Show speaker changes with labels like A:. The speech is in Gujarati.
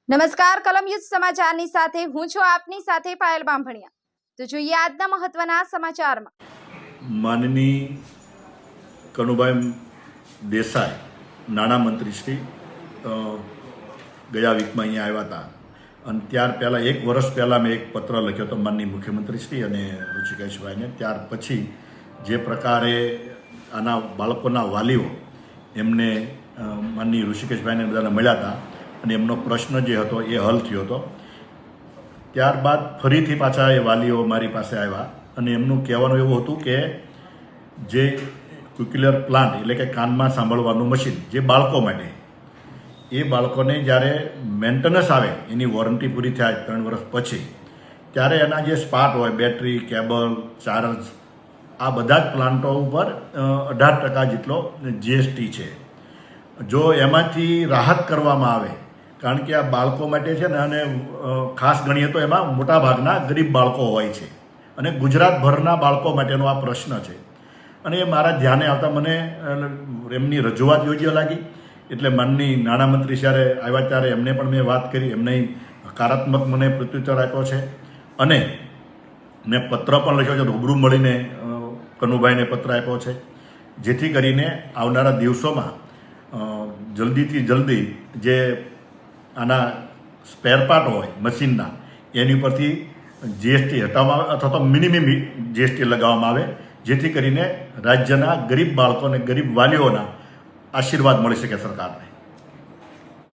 A: નમસ્કાર કલમ યુદ્ધ સમાચારની સાથે હું છું આપની સાથે પાયલ બામભણિયા। તો જોઈએ આજના મહત્વના સમાચારમાં।
B: માનની કનુભાઈ દેસાઈ નાણામંત્રી શ્રી ગયા વીકમાં અહીંયા આવ્યા હતા અને ત્યાર પહેલાં 1 વર્ષ પહેલાં મેં એક પત્ર લખ્યો હતો માનની મુખ્યમંત્રી શ્રી અને ઋષિકેશભાઈને। ત્યાર પછી જે પ્રકારે આના બાળકોના વાલીઓ એમને માનની ઋષિકેશભાઈને બધાને મળ્યા હતા અને એમનો પ્રશ્ન જે હતો એ હલ થયો હતો। ત્યારબાદ ફરીથી પાછા એ વાલીઓ મારી પાસે આવ્યા અને એમનું કહેવાનું એવું હતું કે જે ક્વિક્યુલર પ્લાન્ટ એટલે કે કાનમાં સાંભળવાનું મશીન જે બાળકો માટે એ બાળકોને જ્યારે મેન્ટેનન્સ આવે એની વોરંટી પૂરી થાય 3 વર્ષ પછી ત્યારે એના જે સ્પાર્ટ હોય બેટરી કેબલ ચાર્જ આ બધા જ પ્લાન્ટો ઉપર 18% જેટલો જીએસટી છે। જો એમાંથી રાહત કરવામાં આવે કારણ કે આ બાળકો માટે છે ને અને ખાસ ગણીએ તો એમાં મોટાભાગના ગરીબ બાળકો હોય છે અને ગુજરાતભરના બાળકો માટેનો આ પ્રશ્ન છે અને એ મારા ધ્યાને આવતા મને એમની રજૂઆત યોગ્ય લાગી। એટલે માનની નાણામંત્રી જ્યારે આવ્યા ત્યારે એમને પણ મેં વાત કરી, એમને હકારાત્મક મને પ્રત્યુત્તર આપ્યો છે અને મેં પત્ર પણ લખ્યો છે, રૂબરૂ મળીને કનુભાઈને પત્ર આપ્યો છે જેથી કરીને આવનારા દિવસોમાં જલ્દીથી જલ્દી જે આના સ્પેર પાર્ટ હોય મશીનના એની ઉપરથી જીએસટી હટાવવામાં આવે અથવા તો મિનિમમ જીએસટી લગાવવામાં આવે જેથી કરીને રાજ્યના ગરીબ બાળકો અને ગરીબ વાલીઓના આશીર્વાદ મળી શકે સરકારને।